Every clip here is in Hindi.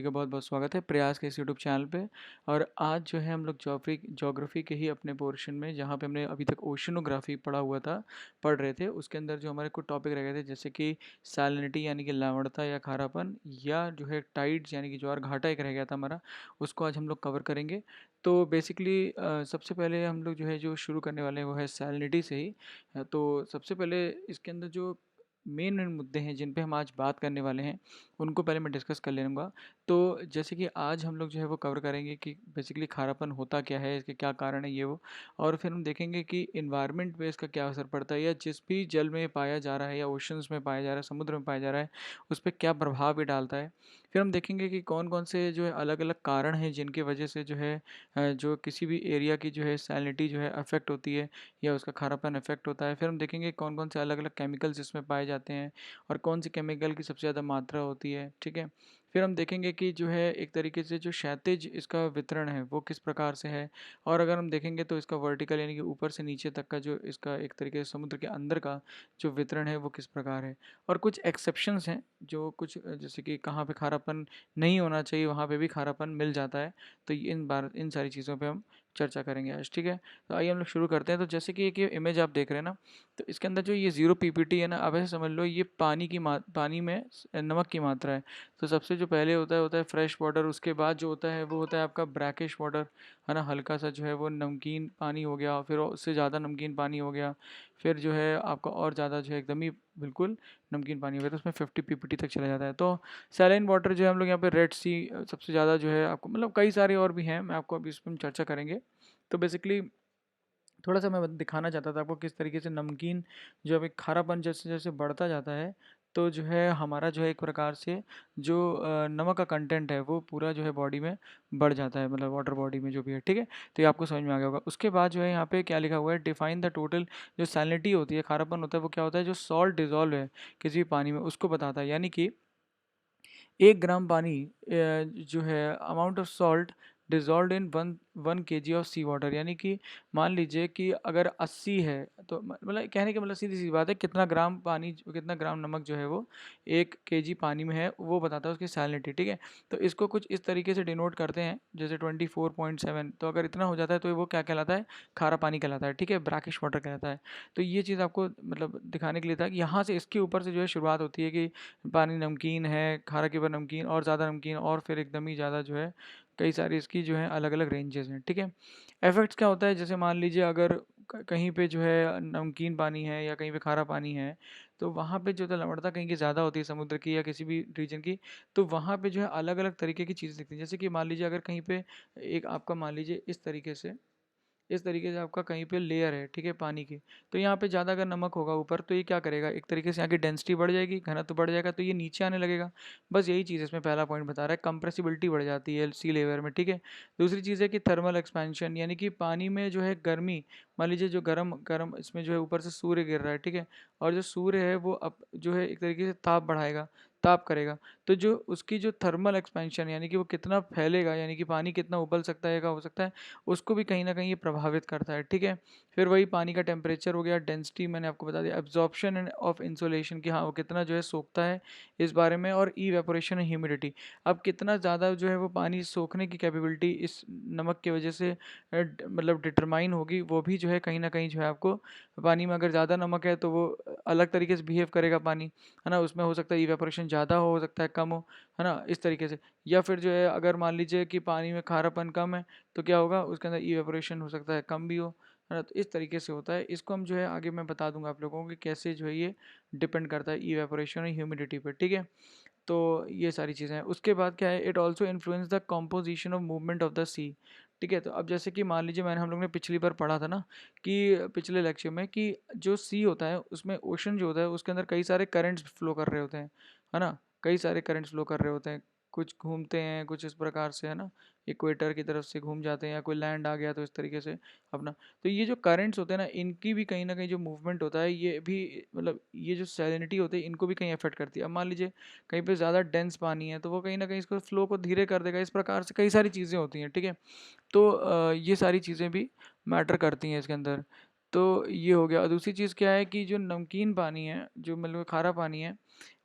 का बहुत-बहुत स्वागत है प्रयास के इस यूट्यूब चैनल पे। और आज जो है हम लोग ज्योग्राफी के ही अपने पोर्शन में, जहाँ पे हमने अभी तक ओशनोग्राफी पढ़ रहे थे, उसके अंदर जो हमारे कुछ टॉपिक रह गए थे, जैसे कि सैलिनिटी यानी कि लवणता या खारापन, या जो है टाइड्स यानी कि ज्वार घाटा एक रह गया था हमारा, उसको आज हम लोग कवर करेंगे। तो बेसिकली सबसे पहले हम लोग जो है जो शुरू करने वाले हैं वो है सैलिनिटी से ही। तो सबसे पहले इसके अंदर जो मेन मेन मुद्दे हैं जिन पे हम आज बात करने वाले हैं, उनको पहले मैं डिस्कस कर लूँगा। तो जैसे कि आज हम लोग जो है वो कवर करेंगे कि बेसिकली खारापन होता क्या है, इसके क्या कारण है ये वो। और फिर हम देखेंगे कि इन्वायरमेंट पे इसका क्या असर पड़ता है, या जिस भी जल में पाया जा रहा है या ओशंस में पाया जा रहा है, समुद्र में पाया जा रहा है, उस पर क्या प्रभाव ये डालता है। फिर हम देखेंगे कि कौन कौन से जो है अलग अलग कारण हैं जिनकी वजह से जो है जो किसी भी एरिया की जो है सैलिनिटी जो है अफेक्ट होती है, या उसका खारापन अफेक्ट होता है। फिर हम देखेंगे कौन कौन से अलग अलग केमिकल्स इसमें पाए जाते हैं, और कौन सी केमिकल की सबसे ज़्यादा मात्रा होती है, ठीक है। फिर हम देखेंगे कि जो है एक तरीके से जो क्षैतिज इसका वितरण है वो किस प्रकार से है। और अगर हम देखेंगे तो इसका वर्टिकल यानी कि ऊपर से नीचे तक का जो इसका एक तरीके से समुद्र के अंदर का जो वितरण है वो किस प्रकार है। और कुछ एक्सेप्शंस हैं, जो कुछ जैसे कि कहाँ पे खारापन नहीं होना चाहिए वहाँ पे भी खारापन मिल जाता है। तो इन सारी चीज़ों पे हम चर्चा करेंगे आज, ठीक है। तो आइए हम लोग शुरू करते हैं। तो जैसे कि एक ये इमेज आप देख रहे हैं ना, तो इसके अंदर जो ये 0 पीपीटी है ना, आप ऐसे समझ लो ये पानी में नमक की मात्रा है। तो सबसे जो पहले होता है फ्रेश वाटर, उसके बाद जो होता है वो होता है आपका ब्रैकिश वाटर, है ना, हल्का सा जो है वो नमकीन पानी हो गया, फिर उससे ज़्यादा नमकीन पानी हो गया, फिर जो है आपका और ज़्यादा जो है एकदम ही बिल्कुल नमकीन पानी हो गया, तो उसमें 50 पीपीटी तक चला जाता है। तो सैलाइन वाटर जो है हम लोग यहाँ पे रेड सी सबसे ज़्यादा जो है आपको, मतलब कई सारे और भी हैं, मैं आपको अभी इस पर चर्चा करेंगे। तो बेसिकली थोड़ा सा मैं दिखाना चाहता था आपको किस तरीके से नमकीन जो अभी खारापन जैसे जैसे बढ़ता जाता है, तो जो है हमारा जो है एक प्रकार से जो नमक का कंटेंट है वो पूरा जो है बॉडी में बढ़ जाता है, मतलब वाटर बॉडी में जो भी है, ठीक है। तो ये आपको समझ में आ गया होगा। उसके बाद जो है यहाँ पे क्या लिखा हुआ है, डिफाइन द टोटल जो सैलिनिटी होती है, खारापन होता है, वो क्या होता है, जो सॉल्ट डिजॉल्व है किसी भी पानी में उसको बताता है। यानी कि 1 ग्राम पानी जो है amount of salt dissolve in one one के जी ऑफ सी वाटर, यानी कि मान लीजिए कि अगर 80 है, तो मतलब कहने का मतलब सीधी सी बात है, कितना ग्राम पानी, कितना ग्राम नमक जो है वो 1 केजी पानी में है, वो बताता है उसकी सैलिनिटी, ठीक है। तो इसको कुछ इस तरीके से डिनोट करते हैं, जैसे 24.7। तो अगर इतना हो जाता है तो वो क्या कहलाता है, खारा पानी कहलाता है, ठीक है, ब्रैकिश वाटर कहलाता है। तो ये चीज़ आपको मतलब दिखाने के लिए था कि यहाँ से इसके ऊपर से जो है शुरुआत होती है कि पानी नमकीन है, खारा के बाद नमकीन और ज़्यादा नमकीन, और फिर एकदम ही ज़्यादा जो है कई सारी इसकी जो है अलग अलग रेंजेस हैं, ठीक है। इफेक्ट्स क्या होता है, जैसे मान लीजिए अगर कहीं पे जो है नमकीन पानी है या कहीं पे खारा पानी है, तो वहाँ पे जो है लवणता कहीं की ज़्यादा होती है समुद्र की या किसी भी रीजन की, तो वहाँ पे जो है अलग अलग तरीके की चीज़ें दिखती हैं। जैसे कि मान लीजिए अगर कहीं पे एक आपका, मान लीजिए इस तरीके से आपका कहीं पे लेयर है, ठीक है, पानी की, तो यहाँ पे ज़्यादा अगर नमक होगा ऊपर, तो ये क्या करेगा, एक तरीके से यहाँ की डेंसिटी बढ़ जाएगी, घनत्व बढ़ जाएगा, तो ये नीचे आने लगेगा। बस यही चीज़ इसमें पहला पॉइंट बता रहा है, कंप्रेसिबिलिटी बढ़ जाती है सी लेयर में, ठीक है। दूसरी चीज़ है कि थर्मल एक्सपेंशन, यानी कि पानी में जो है गर्मी, मान लीजिए जो गर्म गर्म इसमें जो है ऊपर से सूर्य गिर रहा है, ठीक है, और जो सूर्य है वो अब जो है एक तरीके से ताप बढ़ाएगा, ताप करेगा, तो जो उसकी जो थर्मल एक्सपेंशन यानी कि वो कितना फैलेगा, यानी कि पानी कितना उबल सकता है, क्या हो सकता है, उसको भी कहीं न कहीं ये प्रभावित करता है, ठीक है। फिर वही पानी का टेम्परेचर हो गया, डेंसिटी मैंने आपको बता दिया, एब्ज़ॉर्प्शन एंड ऑफ इंसोलेशन कि हाँ, वो कितना जो है सोखता है इस बारे में, और इवेपोरेशन एंड ह्यूमिडिटी, अब कितना ज़्यादा जो है वो पानी सोखने की कैपेबिलिटी इस नमक की वजह से मतलब डिटरमाइन होगी, वो भी जो है कहीं न कहीं जो है आपको पानी में अगर ज़्यादा नमक है तो वो अलग तरीके से बिहेव करेगा पानी, है ना? उसमें हो सकता है इवेपोरेशन ज़्यादा हो सकता है कम हो, है ना? इस तरीके से। या फिर जो है अगर मान लीजिए कि पानी में खारापन कम है, तो क्या होगा, उसके अंदर इवेपोरेशन हो सकता है कम भी हो, है ना? तो इस तरीके से होता है। इसको हम जो है आगे मैं बता दूंगा आप लोगों को कि कैसे जो है ये डिपेंड करता है इवेपोरेशन और ह्यूमिडिटी पर, ठीक है। तो ये सारी चीज़ें हैं। उसके बाद क्या है, it also influence the composition of movement of the sea, ठीक है। तो अब जैसे कि मान लीजिए हम लोग ने पिछली बार पढ़ा था ना, कि पिछले लेक्चर में कि जो सी होता है उसमें ओशन जो होता है उसके अंदर कई सारे करंट्स फ्लो कर रहे होते हैं, है ना, कई सारे करंट्स फ्लो कर रहे होते हैं, कुछ घूमते हैं कुछ इस प्रकार से, है ना, इक्वेटर की तरफ से घूम जाते हैं, या कोई लैंड आ गया तो इस तरीके से अपना। तो ये जो करंट्स होते हैं ना, इनकी भी कहीं ना कहीं जो मूवमेंट होता है ये भी, मतलब ये जो सैलिनिटी होती है इनको भी कहीं अफेक्ट करती है। अब मान लीजिए कहीं पे ज़्यादा डेंस पानी है तो वो कहीं ना कहीं इसको फ्लो को धीरे कर देगा, इस प्रकार से कई सारी चीज़ें होती हैं, ठीक है। तो ये सारी चीज़ें भी मैटर करती हैं इसके अंदर। तो ये हो गया। और दूसरी चीज़ क्या है कि जो नमकीन पानी है, जो मतलब खारा पानी है,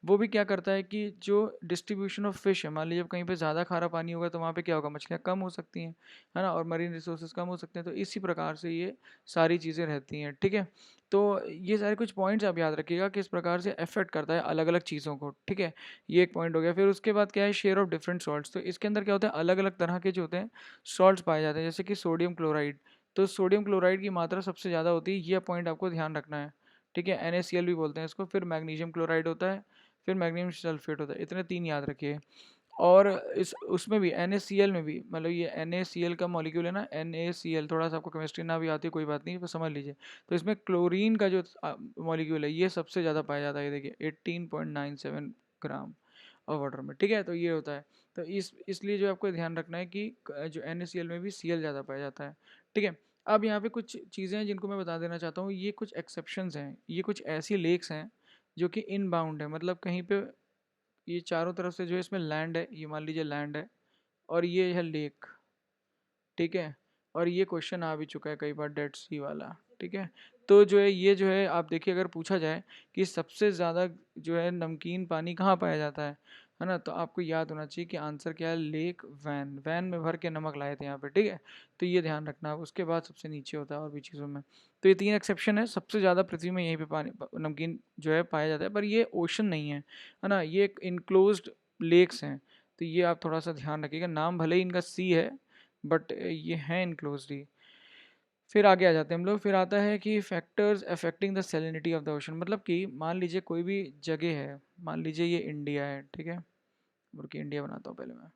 वो भी क्या करता है कि जो डिस्ट्रीब्यूशन ऑफ फिश है, मान लीजिए कहीं पे ज़्यादा खारा पानी होगा तो वहाँ पे क्या होगा, मछलियाँ कम हो सकती हैं, है ना, और मरीन रिसोर्सेज कम हो सकते हैं। तो इसी प्रकार से ये सारी चीज़ें रहती हैं, ठीक है। तो ये सारे कुछ पॉइंट्स आप याद रखिएगा कि इस प्रकार से अफेक्ट करता है अलग अलग चीज़ों को, ठीक है। ये एक पॉइंट हो गया। फिर उसके बाद क्या है, शेयर ऑफ डिफरेंट सॉल्ट्स। तो इसके अंदर क्या होता है, अलग अलग तरह के जो होते हैं सॉल्ट्स पाए जाते हैं, जैसे कि सोडियम क्लोराइड। तो सोडियम क्लोराइड की मात्रा सबसे ज़्यादा होती है, ये पॉइंट आपको ध्यान रखना है, ठीक है। NaCl भी बोलते हैं इसको। फिर मैग्नीशियम क्लोराइड होता है, फिर मैग्नीशियम सल्फेट होता है। इतने 3 याद रखिए। और इस उसमें भी NaCl में भी, मतलब ये NaCl का मॉलिक्यूल है ना, NaCl, थोड़ा सा आपको केमिस्ट्री ना भी आती है कोई बात नहीं, तो समझ लीजिए। तो इसमें क्लोरीन का जो मॉलिक्यूल है ये सबसे ज़्यादा पाया जाता है, ये देखिए 18.97 ग्राम और वाटर में, ठीक है। तो ये होता है। तो इसलिए जो आपको ध्यान रखना है कि जो NaCl में भी Cl ज़्यादा पाया जाता है, ठीक है। अब यहाँ पे कुछ चीज़ें हैं जिनको मैं बता देना चाहता हूँ। ये कुछ एक्सेप्शंस हैं, ये कुछ ऐसी लेक्स हैं जो कि इनबाउंड है, मतलब कहीं पे ये चारों तरफ से जो है इसमें लैंड है, ये मान लीजिए लैंड है, और ये है लेक, ठीक है। और ये क्वेश्चन आ भी चुका है कई बार, डेड सी वाला, ठीक है। तो जो है ये जो है आप देखिए, अगर पूछा जाए कि सबसे ज़्यादा जो है नमकीन पानी कहाँ पाया जाता है ना, तो आपको याद होना चाहिए कि आंसर क्या है, लेक वैन। वैन में भर के नमक लाए थे यहाँ पे, ठीक है। तो ये ध्यान रखना है। उसके बाद सबसे नीचे होता है और भी चीज़ों में। तो ये 3 एक्सेप्शन है, सबसे ज़्यादा पृथ्वी में यहीं पे पानी नमकीन जो है पाया जाता है, पर ये ओशन नहीं है ना, ये एक इनक्लोज्ड लेक्स हैं। तो ये आप थोड़ा सा ध्यान रखिएगा, नाम भले ही इनका सी है बट ये हैं इनक्लोज्ड ही। फिर आगे आ जाते हैं हम लोग। फिर आता है कि factors affecting the salinity of the ocean, मतलब कि मान लीजिए कोई भी जगह है, मान लीजिए ये इंडिया है, ठीक है। रुकिए इंडिया बनाता हूँ पहले मैं।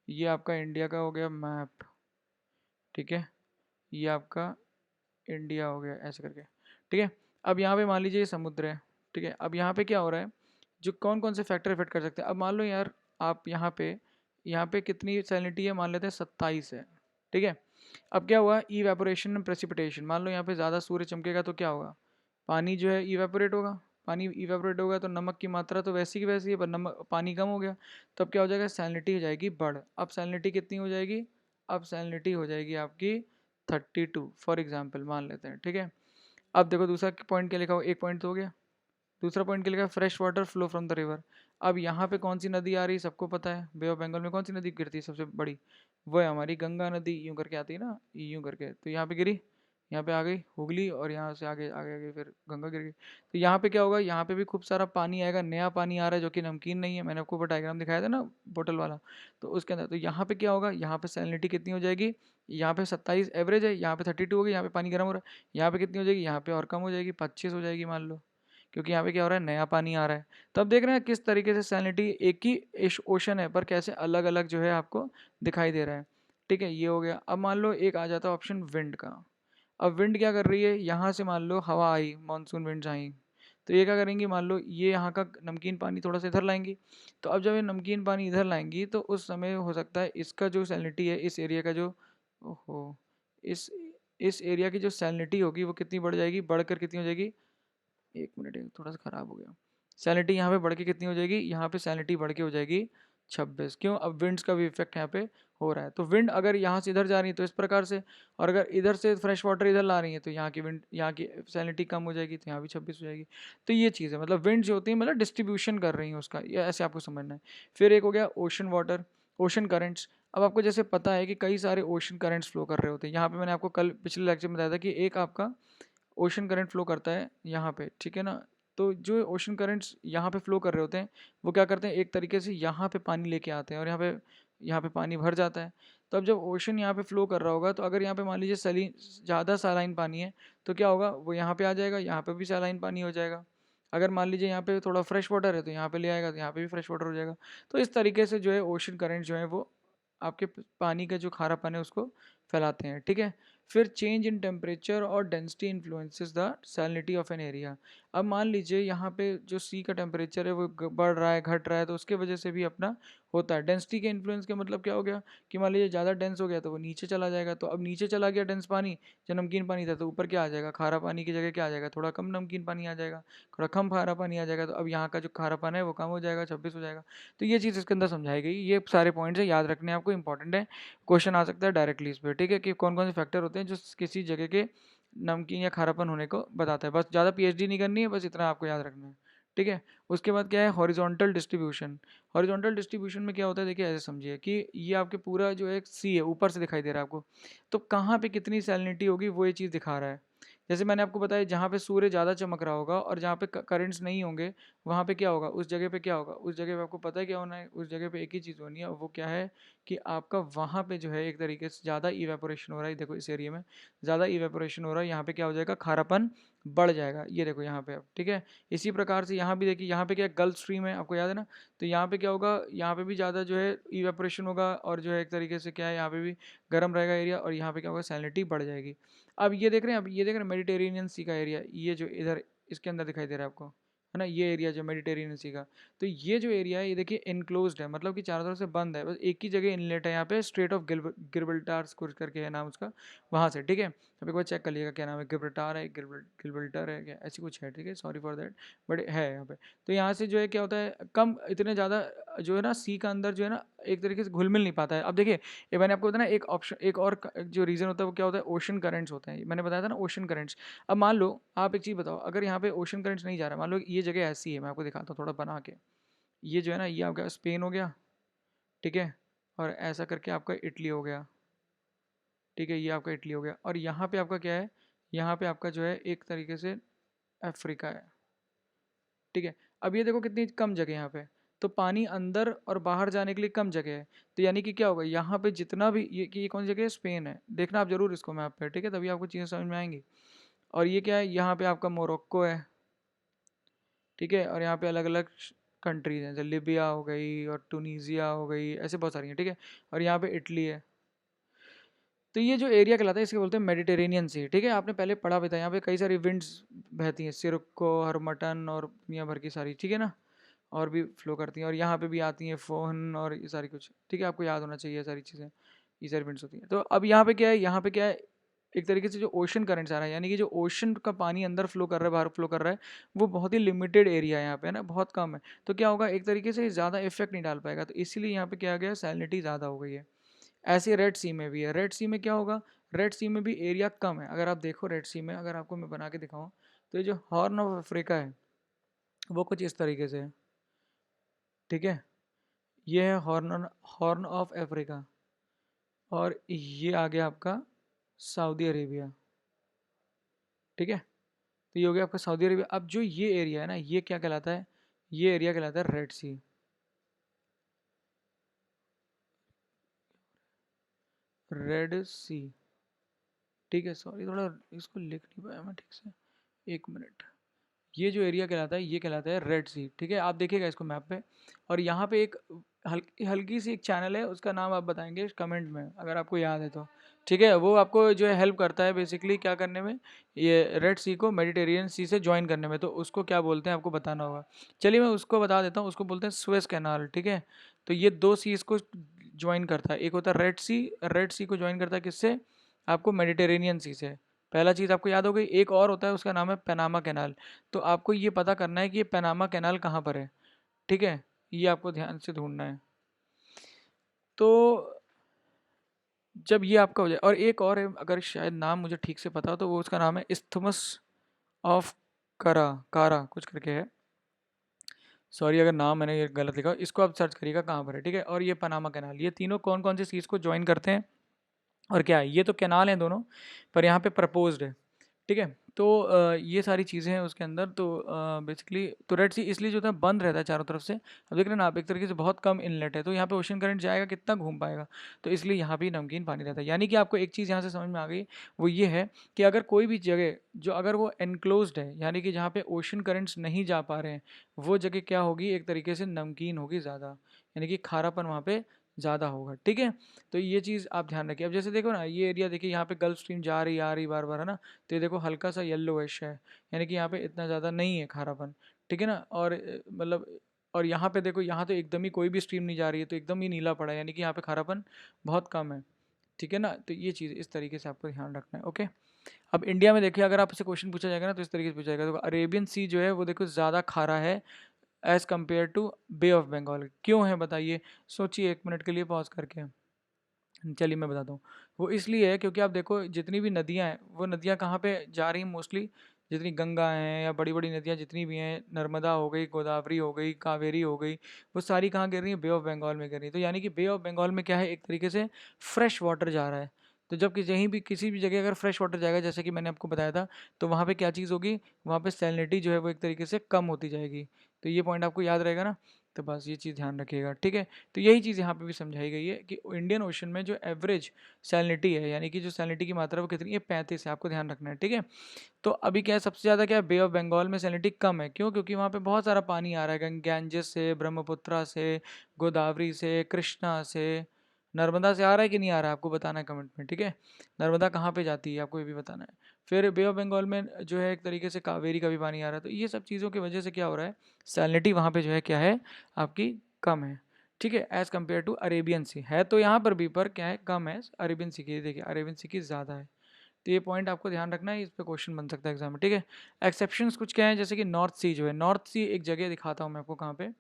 ये आपका इंडिया का हो गया मैप, ठीक है। ये आपका इंडिया हो गया ऐसे करके, ठीक है। अब यहाँ पे मान लीजिए ये समुद्र है, ठीक है। अब यहाँ पे क्या हो रहा है, जो कौन कौन से फैक्टर इफेक्ट कर सकते हैं। अब मान लो यार, आप यहाँ पे कितनी सैलिनिटी है, मान लेते हैं 27 है, ठीक है। अब क्या हुआ, इवेपोरेशन एंड प्रेसिपिटेशन। मान लो यहाँ पे ज़्यादा सूर्य चमकेगा तो क्या होगा, पानी जो है इवेपोरेट होगा। पानी इवेपोरेट होगा तो नमक की मात्रा तो वैसी की वैसी है, पर नमक पानी कम हो गया। तो अब क्या हो जाएगा, सैलिनिटी हो जाएगी बढ़। अब सैलिनिटी कितनी हो जाएगी, अब सैलिनिटी हो जाएगी आपकी 32 फॉर एग्जाम्पल मान लेते हैं, ठीक है। अब देखो दूसरा पॉइंट क्या लिखा हो, एक पॉइंट तो हो गया। दूसरा पॉइंट क्या लिखा है, fresh water flow from the river. अब यहाँ पे कौन सी नदी आ रही है, सबको पता है, बे ऑफ बंगाल में कौन सी नदी गिरती है सबसे बड़ी, वो है हमारी गंगा नदी, यूं करके आती है ना, यूं करके। तो यहाँ पे गिरी, यहाँ पे आ गई हुगली, और यहाँ से आगे आगे आगे फिर गंगा गिर गई। तो यहाँ पे क्या होगा, यहाँ पे भी खूब सारा पानी आएगा, नया पानी आ रहा है जो कि नमकीन नहीं है। मैंने आपको वो डायग्राम दिखाया था ना बोतल वाला, तो उसके अंदर। तो यहाँ पे क्या होगा, यहाँ पे सैलिनिटी कितनी हो जाएगी, यहाँ पे 27 एवरेज है, यहाँ पे 32 हो गई, यहाँ पे पानी गर्म हो रहा है, यहाँ पे कितनी हो जाएगी, यहाँ पे और कम हो जाएगी, 25 हो जाएगी मान लो, क्योंकि यहाँ पे क्या हो रहा है, नया पानी आ रहा है। तो अब देख रहे हैं किस तरीके से सैलिनिटी एक ही ओशन है पर कैसे अलग अलग जो है आपको दिखाई दे रहा है, ठीक है। ये हो गया। अब मान लो एक आ जाता है ऑप्शन विंड का। अब विंड क्या कर रही है, यहाँ से मान लो हवा आई, मानसून विंड्स आई, तो ये क्या करेंगी, मान लो ये यहाँ का नमकीन पानी थोड़ा सा इधर लाएंगी। तो अब जब ये नमकीन पानी इधर लाएंगी तो उस समय हो सकता है इसका जो सैलिनिटी है, इस एरिया का जो, ओहो, इस इस एरिया की जो सैलिनिटी होगी वो कितनी बढ़ जाएगी, बढ़कर कितनी हो जाएगी, एक मिनट, एक थोड़ा सा खराब हो गया। सैलिनिटी यहाँ पे बढ़ के कितनी हो जाएगी, यहाँ पे सैलिनिटी बढ़ के हो जाएगी 26। क्यों, अब विंड्स का भी इफेक्ट यहाँ पे हो रहा है। तो विंड अगर यहाँ से इधर जा रही है तो इस प्रकार से, और अगर इधर से फ्रेश वाटर इधर ला रही है तो यहाँ की विंड, यहाँ की सैलिनिटी कम हो जाएगी, तो यहाँ भी 26 हो जाएगी। तो ये चीज़ है, मतलब विंड जो होती है मतलब डिस्ट्रीब्यूशन कर रही है उसका, ये ऐसे आपको समझना है। फिर एक हो गया ओशन वाटर, ओशन करेंट्स। अब आपको जैसे पता है कि कई सारे ओशन करेंट्स फ्लो कर रहे होते हैं। यहाँ पे मैंने आपको कल पिछले लेक्चर में बताया था कि एक आपका ओशन करंट फ्लो करता है यहाँ पे, ठीक है ना। तो जो ओशन करंट्स यहाँ पे फ्लो कर रहे होते हैं वो क्या करते हैं, एक तरीके से यहाँ पे पानी लेके आते हैं, और यहाँ पे पानी भर जाता है। तो अब जब ओशन यहाँ पे फ्लो कर रहा होगा, तो अगर यहाँ पे मान लीजिए ज़्यादा सैलाइन पानी है, तो क्या होगा, वो यहाँ पे आ जाएगा, यहाँ पे भी सैलाइन पानी हो जाएगा। अगर मान लीजिए यहाँ पे थोड़ा फ्रेश वाटर है तो यहाँ पे ले आएगा, तो यहाँ पे भी फ्रेश वाटर हो जाएगा। तो इस तरीके से जो है ओशन करंट जो है वो आपके पानी का जो खारापन है उसको फैलाते हैं, ठीक है। फिर चेंज इन टेम्परेचर और density influences the salinity of an area. अब मान लीजिए यहाँ पे जो सी का टेम्परेचर है वो बढ़ रहा है, घट रहा है, तो उसके वजह से भी अपना होता है। डेंसिटी के इन्फ्लुएंस का मतलब क्या हो गया कि मान लीजिए ज़्यादा डेंस हो गया तो वो नीचे चला जाएगा। तो अब नीचे चला गया डेंस पानी, जो नमकीन पानी था, तो ऊपर क्या आ जाएगा, खारा पानी की जगह क्या आ जाएगा, थोड़ा कम नमकीन पानी आ जाएगा, थोड़ा कम खारा पानी आ जाएगा। तो अब यहाँ का जो खारापन है वो कम हो जाएगा, 26 हो जाएगा। तो ये चीज़ इसके अंदर समझाई गई। ये सारे पॉइंट्स है, याद रखने आपको, इंपॉर्टेंट है। क्वेश्चन आ सकता है डायरेक्टली इस पर, ठीक है, कि कौन कौन से फैक्टर होते हैं जो किसी जगह के नमकीन या खारापन होने को बताता है। बस ज़्यादा PhD नहीं करनी है, बस इतना आपको याद रखना है, ठीक है। उसके बाद क्या है, हॉरिजॉन्टल डिस्ट्रीब्यूशन। हॉरिजॉन्टल डिस्ट्रीब्यूशन में क्या होता है, देखिए ऐसे समझिए कि ये आपके पूरा जो एक सी है ऊपर से दिखाई दे रहा है आपको, तो कहाँ पे कितनी सैलिनिटी होगी वो ये चीज़ दिखा रहा है। जैसे मैंने आपको बताया, जहाँ पे सूर्य ज़्यादा चमक रहा होगा और जहाँ पे करंट्स नहीं होंगे, वहाँ पे क्या होगा, उस जगह पे क्या होगा, उस जगह पे आपको पता है क्या होना है, उस जगह पे एक ही चीज़ होनी है, और वो क्या है कि आपका वहाँ पे जो है एक तरीके से ज़्यादा इवेपोरेशन हो रहा है। देखो इस एरिया में ज़्यादा इवेपोरेशन हो रहा है, यहाँ पे क्या हो जाएगा, खारापन बढ़ जाएगा। ये देखो यहाँ पे अब, ठीक है। इसी प्रकार से यहाँ भी देखिए, यहाँ पे क्या गल्फ स्ट्रीम है, आपको याद है ना, तो यहाँ पे क्या होगा, यहाँ पे भी ज़्यादा जो है इवेपोरेशन होगा, और जो है एक तरीके से क्या है, यहाँ पे भी गर्म रहेगा एरिया, और यहाँ पे क्या होगा, सैलिनिटी बढ़ जाएगी। अब ये देख रहे हैं, अब ये देख रहे हैं मेडिटेरेनियन सी का एरिया, ये जो इधर इसके अंदर दिखाई दे रहा है आपको, है ना, ये एरिया जो मेडिटेरेनियन सी का, तो ये जो एरिया है ये देखिए इनक्लोज्ड है, मतलब कि चारों तरफ से बंद है, बस एक ही जगह इनलेट है, यहाँ पे स्ट्रेट ऑफ गिब्राल्टार कुछ करके है नाम उसका, वहाँ से, ठीक है। अब एक बार चेक कर लीजिएगा क्या नाम है, गिब्राल्टार है, गिब्राल्टर है क्या, ऐसी कुछ है, ठीक है, सॉरी फॉर दैट, बट है यहाँ पे। तो यहाँ से जो है क्या होता है, कम इतने ज़्यादा जो है ना सी का अंदर जो है ना एक तरीके से घुल मिल नहीं पाता है। अब देखिए, ये मैंने आपको बताया ना, एक ऑप्शन, एक और जो रीज़न होता है वो क्या होता है, ओशन करंट्स होते हैं, मैंने बताया था ना ओशन करंट्स। अब मान लो आप एक चीज़ बताओ, अगर यहाँ पे ओशन करंट्स नहीं जा रहा, मान लो ये जगह ऐसी है, मैं आपको दिखाता हूँ थोड़ा बना के, ये जो है ना, ये आपका स्पेन हो गया, ठीक है, और ऐसा करके आपका इटली हो गया, ठीक है, ये आपका इटली हो गया, और यहाँ पे आपका क्या है, यहाँ पे आपका जो है एक तरीके से अफ्रीका है, ठीक है। अब ये देखो कितनी कम जगह यहाँ पे, तो पानी अंदर और बाहर जाने के लिए कम जगह है, तो यानी कि क्या होगा, यहाँ पे जितना भी ये कि ये कौन सी जगह है, स्पेन है, देखना आप जरूर इसको मैप पे, ठीक है, तभी आपको चीज़ें समझ में आएंगी। और ये क्या है, यहाँ पे आपका मोरक्को है, ठीक है, और यहाँ पे अलग अलग कंट्रीज हैं, जैसे लिबिया हो गई और टूनीजिया हो गई, ऐसे बहुत सारी हैं, ठीक है, और यहाँ पे इटली है। तो ये जो एरिया कहलाता है इसके बोलते हैं मेडिटेरेनियन सी, ठीक है, आपने पहले पढ़ा भी था, यहाँ पे कई सारी विंड्स बहती हैं, सिरको, हरमटन और दुनिया भर की सारी, ठीक है ना, और भी फ्लो करती हैं, और यहाँ पे भी आती हैं फोहन और ये सारी कुछ, ठीक है, आपको याद होना चाहिए ये सारी चीज़ें, ये सारी विंड्स होती हैं। तो अब यहाँ पे क्या है, यहाँ पे क्या है, एक तरीके से जो ओशन करंट्स आ रहा है, यानी कि जो ओशन का पानी अंदर फ्लो कर रहा है, बाहर फ्लो कर रहा है, वो बहुत ही लिमिटेड एरिया है यहाँ पे, है ना, बहुत कम है, तो क्या होगा, एक तरीके से ज़्यादा इफेक्ट नहीं डाल पाएगा, तो इसीलिए यहाँ पे क्या आ गया, सैलिनिटी ज़्यादा हो गई है। ऐसे रेड सी में भी है, रेड सी में क्या होगा, रेड सी में भी एरिया कम है। अगर आप देखो रेड सी में, अगर आपको मैं बना के दिखाऊं, तो ये जो हॉर्न ऑफ अफ्रीका है वो कुछ इस तरीके से है, ठीक है, ये है हॉर्न हॉर्न ऑफ अफ्रीका, और ये आ गया आपका सऊदी अरेबिया, ठीक है, तो ये हो गया आपका सऊदी अरेबिया। अब जो ये एरिया है ना, ये क्या कहलाता है, ये एरिया कहलाता है रेड सी, रेड सी, ठीक है, सॉरी थोड़ा इसको लिख नहीं पाया मैं ठीक से, एक मिनट। ये जो एरिया कहलाता है ये कहलाता है रेड सी, ठीक है, आप देखिएगा इसको मैप पे, और यहाँ पे एक हल्की हल्की सी एक चैनल है, उसका नाम आप बताएंगे कमेंट में अगर आपको याद है तो, ठीक है, वो आपको जो है हेल्प करता है बेसिकली क्या करने में, ये रेड सी को मेडिटेरियन सी से ज्वाइन करने में, तो उसको क्या बोलते हैं आपको बताना होगा। चलिए मैं उसको बता देता हूँ, उसको बोलते हैं स्वेज कैनाल, ठीक है। तो ये दो सी इसको ज्वाइन करता है, एक होता है रेड सी, रेड सी को ज्वाइन करता है किससे, आपको मेडिटेरेनियन सी से, पहला चीज़ आपको याद हो गई। एक और होता है उसका नाम है पनामा कैनाल, तो आपको ये पता करना है कि ये पनामा कैनाल कहाँ पर है, ठीक है, ये आपको ध्यान से ढूंढना है। तो जब ये आपका हो जाए, और एक और है, अगर शायद नाम मुझे ठीक से पता हो, तो वो उसका नाम है इस्थमस ऑफ करा, कारा कुछ करके है, सॉरी अगर नाम मैंने ये गलत लिखा, इसको आप सर्च करिएगा कहाँ पर है, ठीक है। और ये पनामा कैनाल, ये तीनों कौन कौन सी चीज़ को ज्वाइन करते हैं, और क्या है, ये तो कैनाल हैं दोनों, पर यहाँ पे प्रपोज्ड है, ठीक है। तो ये सारी चीज़ें हैं उसके अंदर, तो बेसिकली तो रेड सी इसलिए जो था बंद रहता है चारों तरफ से। अब देख रहे हैं ना आप, एक तरीके से बहुत कम इनलेट है, तो यहाँ पे ओशन करंट जाएगा कितना घूम पाएगा, तो इसलिए यहाँ भी नमकीन पानी रहता है। यानी कि आपको एक चीज़ यहाँ से समझ में आ गई, वो ये है कि अगर कोई भी जगह जो अगर वो एनक्लोज्ड है, यानी कि जहाँ पे ओशन करंट्स नहीं जा पा रहे हैं, वो जगह क्या होगी, एक तरीके से नमकीन होगी ज़्यादा, यानी कि खारापन वहाँ पे ज़्यादा होगा, ठीक है। तो ये चीज़ आप ध्यान रखिए। अब जैसे देखो ना, ये एरिया देखिए, यहाँ पे गल्फ स्ट्रीम जा रही आ रही बार बार, है ना, तो ये देखो हल्का सा येलोइश है, यानी कि यहाँ पे इतना ज़्यादा नहीं है खारापन, ठीक है ना। और मतलब, और यहाँ पे देखो, यहाँ तो एकदम ही कोई भी स्ट्रीम नहीं जा रही है, तो एकदम ही नीला पड़ा है, यानी कि यहाँ पे खारापन बहुत कम है, ठीक है ना। तो ये चीज़ इस तरीके से आपको ध्यान रखना है, ओके। अब इंडिया में देखिए, अगर आपसे क्वेश्चन पूछा जाएगा ना, तो इस तरीके से पूछा जाएगा, तो अरेबियन सी जो है वो देखो ज़्यादा खारा है as compare to Bay of Bengal, क्यों है बताइए, सोचिए एक मिनट के लिए पॉज करके। चलिए मैं बताता हूँ, वो इसलिए है क्योंकि आप देखो जितनी भी नदियाँ हैं, वो नदियाँ कहाँ पे जा रही हैं मोस्टली, जितनी गंगा हैं या बड़ी बड़ी नदियाँ जितनी भी हैं, नर्मदा हो गई, गोदावरी हो गई, कावेरी हो गई, वो सारी कहाँ गिर रही हैं? बे ऑफ बंगाल में गिर रही हैं। तो यानी कि बे ऑफ बंगाल में क्या है, एक तरीके से फ्रेश वाटर जा रहा है। तो जब कि कहीं भी किसी भी जगह अगर फ्रेश वाटर जाएगा, जैसे कि मैंने आपको बताया था, तो वहाँ पे क्या चीज़ होगी, वहाँ पे सैलिनिटी जो है वो एक तरीके से कम होती जाएगी। तो ये पॉइंट आपको याद रहेगा ना, तो बस ये चीज़ ध्यान रखिएगा, ठीक है। तो यही चीज़ यहाँ पे भी समझाई गई है कि इंडियन ओशन में जो एवरेज सैलिनिटी है, यानी कि जो सैलिनिटी की मात्रा है वो कितनी है, 35 है, आपको ध्यान रखना है, ठीक है। तो अभी क्या है, सबसे ज़्यादा क्या है, बे ऑफ बंगाल में सैलिनिटी कम है। क्यों? क्योंकि वहाँ पे बहुत सारा पानी आ रहा है, गैंजेस से, ब्रह्मपुत्रा से, गोदावरी से, कृष्णा से, नर्मदा से आ रहा है कि नहीं आ रहा है, आपको बताना है कमेंट में, ठीक है। नर्मदा कहाँ पे जाती है, आपको ये भी बताना है। फिर बे ऑफ बंगाल में जो है एक तरीके से कावेरी का भी पानी आ रहा है। तो ये सब चीज़ों की वजह से क्या हो रहा है, सैलिनिटी वहाँ पे जो है क्या है, आपकी कम है, ठीक है, एज़ कम्पेयर टू अरेबियन सी। है तो यहाँ पर भी, पर क्या है, कम है अरेबियन सी की। देखिए अरेबियन सी की ज़्यादा है। तो ये पॉइंट आपको ध्यान रखना है, इस पे क्वेश्चन बन सकता है एग्जाम में, ठीक है। एक्सेप्शंस कुछ क्या है, जैसे कि नॉर्थ सी जो है, नॉर्थ सी एक जगह दिखाता हूँ मैं आपको कहाँ पे।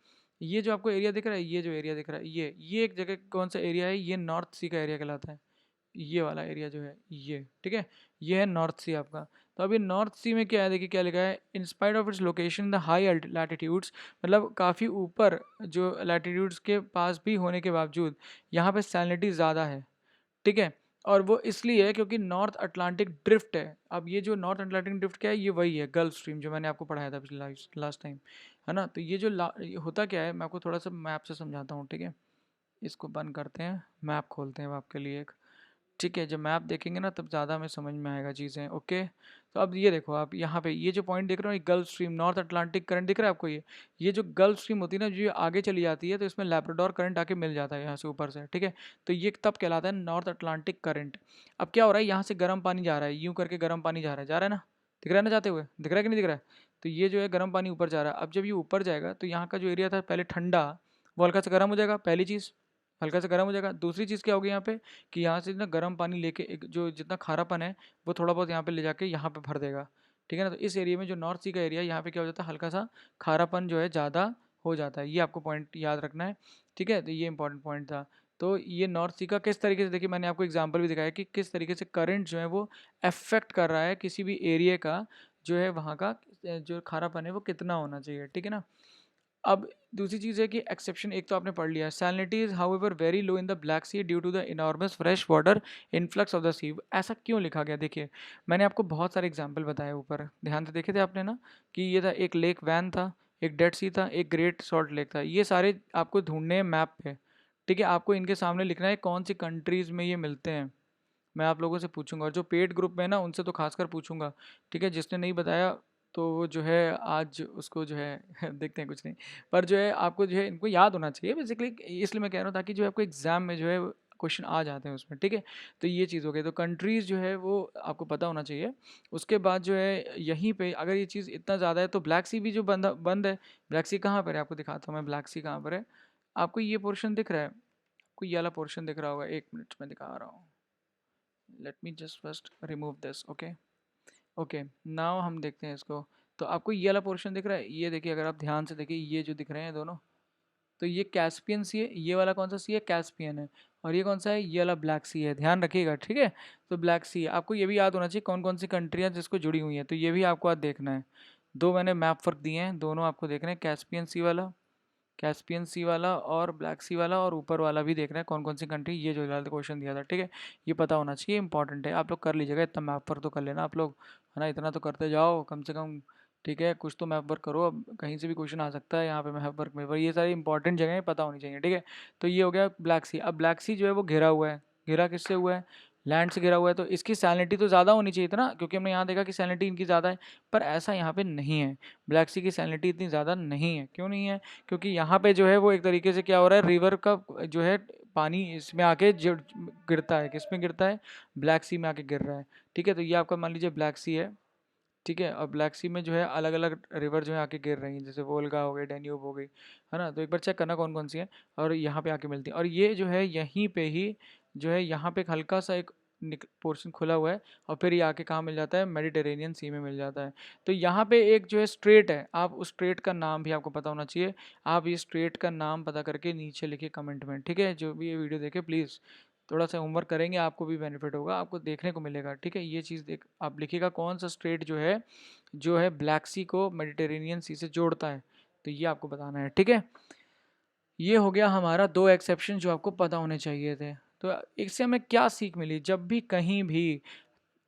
ये जो आपको एरिया दिख रहा है, ये जो एरिया दिख रहा है, ये एक जगह कौन सा एरिया है, ये नॉर्थ सी का एरिया कहलाता है। ये वाला एरिया जो है ये, ठीक है, ये है नॉर्थ सी आपका। तो अभी नॉर्थ सी में क्या है, देखिए क्या लिखा है, in spite of its location the high latitudes, मतलब काफ़ी ऊपर जो लैटिट्यूड्स के पास भी होने के बावजूद यहाँ पे सैलिनिटी ज़्यादा है, ठीक है। और वो इसलिए है क्योंकि नॉर्थ अटलांटिक ड्रिफ्ट है। अब ये जो नॉर्थ अटलांटिक ड्रिफ्ट क्या है, ये वही है गल्फ स्ट्रीम जो मैंने आपको पढ़ाया था पिछले लास्ट टाइम, है ना। तो ये जो ये होता क्या है, मैं आपको थोड़ा सा मैप से समझाता हूँ, ठीक है। इसको बंद करते हैं, मैप खोलते हैं अब आपके लिए एक, ठीक है। जब मैप देखेंगे ना तब ज़्यादा हमें समझ में आएगा चीज़ें, ओके। तो अब ये देखो आप यहाँ पे ये जो पॉइंट देख रहे हो, ये gulf stream, north Atlantic current दिख रहा है आपको, ये जो गल्फ स्ट्रीम होती है ना, जो आगे चली जाती है, तो इसमें लैब्राडोर करंट आके मिल जाता है यहाँ से ऊपर से, ठीक है। तो ये तब कहलाता है नॉर्थ अटलांटिक करंट। अब क्या हो रहा है, यहाँ से गर्म पानी जा रहा है, यूँ करके गर्म पानी जा रहा है ना, दिख रहा है ना जाते हुए, दिख रहा है कि नहीं दिख रहा है। तो ये जो है गर्म पानी ऊपर जा रहा है। अब जब ये ऊपर जाएगा तो यहाँ का जो एरिया था पहले ठंडा, वो हल्का सा गर्म हो जाएगा, पहली चीज़, हल्का सा गर्म हो जाएगा। दूसरी चीज़ क्या होगी यहाँ पे, कि यहाँ से ना गर्म पानी लेके एक जो जितना खारापन है वो थोड़ा बहुत यहाँ पे ले जाके यहाँ पे भर देगा, ठीक है ना। तो इस एरिया में जो नॉर्थ सी का एरिया है, यहाँ पे क्या हो जाता है, हल्का सा खारापन जो है ज़्यादा हो जाता है। ये आपको पॉइंट याद रखना है, ठीक है। तो ये इंपॉर्टेंट पॉइंट था। तो ये नॉर्थ सी का किस तरीके से, देखिए मैंने आपको एग्जाम्पल भी दिखाया कि किस तरीके से करंट जो है वो अफेक्ट कर रहा है किसी भी एरिया का, जो है वहाँ का जो खारापन है वो कितना होना चाहिए, ठीक है ना। अब दूसरी चीज़ है कि एक्सेप्शन एक तो आपने पढ़ लिया, salinity is however very low in the Black Sea due to the enormous fresh water influx of the sea. ऐसा क्यों लिखा गया, देखिए मैंने आपको बहुत सारे एग्जांपल बताए ऊपर, ध्यान से देखे थे आपने ना, कि ये था एक लेक वैन था, एक डेड सी था, एक ग्रेट सॉल्ट लेक था। ये सारे आपको ढूंढने हैं मैप पे, ठीक है। आपको इनके सामने लिखना है कौन सी कंट्रीज़ में ये मिलते हैं। मैं आप लोगों से पूछूंगा, और जो पेड ग्रुप में है ना उनसे तो खासकर पूछूंगा, ठीक है। जिसने नहीं बताया तो वो जो है आज उसको जो है देखते हैं, कुछ नहीं। पर जो है आपको जो है इनको याद होना चाहिए बेसिकली, इसलिए मैं कह रहा हूँ ताकि जो है आपको एग्जाम में जो है क्वेश्चन आ जाते हैं उसमें, ठीक है। तो ये चीज़ हो गई, तो कंट्रीज़ जो है वो आपको पता होना चाहिए। उसके बाद जो है यहीं पे अगर ये चीज़ इतना ज़्यादा है तो ब्लैक सी भी जो बंद बंद है, ब्लैक सी कहाँ पर है, आपको दिखाता हूँ मैं ब्लैक सी कहाँ पर है। आपको ये पोर्शन दिख रहा है, आपको ये वाला पोर्शन दिख रहा होगा, 1 मिनट में दिखा रहा हूँ। Let me just first remove this, okay. Okay, now हम देखते हैं इसको। तो आपको ये वाला पोर्शन दिख रहा है, ये देखिए अगर आप ध्यान से देखिए, ये जो दिख रहे हैं दोनों, तो ये कैस्पियन सी है, ये वाला कौन सा सी है, कैस्पियन है। और ये कौन सा है, ये वाला ब्लैक सी है, ध्यान रखिएगा, ठीक है। तो ब्लैक सी है, आपको ये भी याद होना चाहिए कौन कौन सी कंट्रियाँ जिसको जुड़ी हुई हैं, तो ये भी आपको आज देखना है। दो मैंने मैप फ़र्क दिए हैं, दोनों आपको देखना है, कैस्पियन सी वाला, कैस्पियन सी वाला और ब्लैक सी वाला, और ऊपर वाला भी देखना है कौन कौन सी कंट्री, ये जो क्वेश्चन दिया था, ठीक है। ये पता होना चाहिए, इंपॉर्टेंट है, आप लोग कर लीजिएगा, इतना मैप वर्क तो कर लेना आप लोग, है ना, इतना तो करते जाओ कम से कम, ठीक है। कुछ तो मैप वर्क करो, अब कहीं से भी क्वेश्चन आ सकता है यहाँ पे मैप वर्क में, पर ये सारी इंपॉर्टेंट जगह पता होनी चाहिए, ठीक है। तो ये हो गया ब्लैक सी। अब ब्लैक सी जो है वो घिरा हुआ है, घिरा किससे हुआ है, लैंड से घिरा हुआ है, तो इसकी सैलिनिटी तो ज़्यादा होनी चाहिए था ना, क्योंकि हमने यहाँ देखा कि सैलिनिटी इनकी ज़्यादा है, पर ऐसा यहाँ पे नहीं है। ब्लैक सी की सैलिनिटी इतनी ज़्यादा नहीं है, क्यों नहीं है, क्योंकि यहाँ पे जो है वो एक तरीके से क्या हो रहा है, रिवर का जो है पानी इसमें आके गिरता है, किस में गिरता है, ब्लैक सी में आके गिर रहा है, ठीक है। तो ये आपका मान लीजिए ब्लैक सी है, ठीक है। और ब्लैक सी में जो है अलग अलग रिवर जो है आके गिर रही हैं, जैसे वोल्गा हो गई, डेन्यूब हो गई, है ना। तो एक बार चेक करना कौन कौन सी है, और यहाँ पे आके मिलती है। और ये जो है यहीं पे ही जो है यहाँ पे एक हल्का सा एक पोर्शन खुला हुआ है, और फिर ये आके कहाँ मिल जाता है, मेडिटेरेनियन सी में मिल जाता है। तो यहाँ पे एक जो है स्ट्रेट है, आप उस स्ट्रेट का नाम भी आपको पता होना चाहिए। आप ये स्ट्रेट का नाम पता करके नीचे लिखिए कमेंट में, ठीक है। जो भी ये वीडियो देखे प्लीज़ थोड़ा सा होमवर्क करेंगे, आपको भी बेनिफिट होगा, आपको देखने को मिलेगा, ठीक है। ये चीज़ देख आप लिखिएगा कौन सा स्ट्रेट जो है जो है ब्लैक सी को मेडिटेरेनियन सी से जोड़ता है। तो ये आपको बताना है, ठीक है। ये हो गया हमारा 2 एक्सेप्शन जो आपको पता होने चाहिए थे। तो इससे हमें क्या सीख मिली, जब भी कहीं भी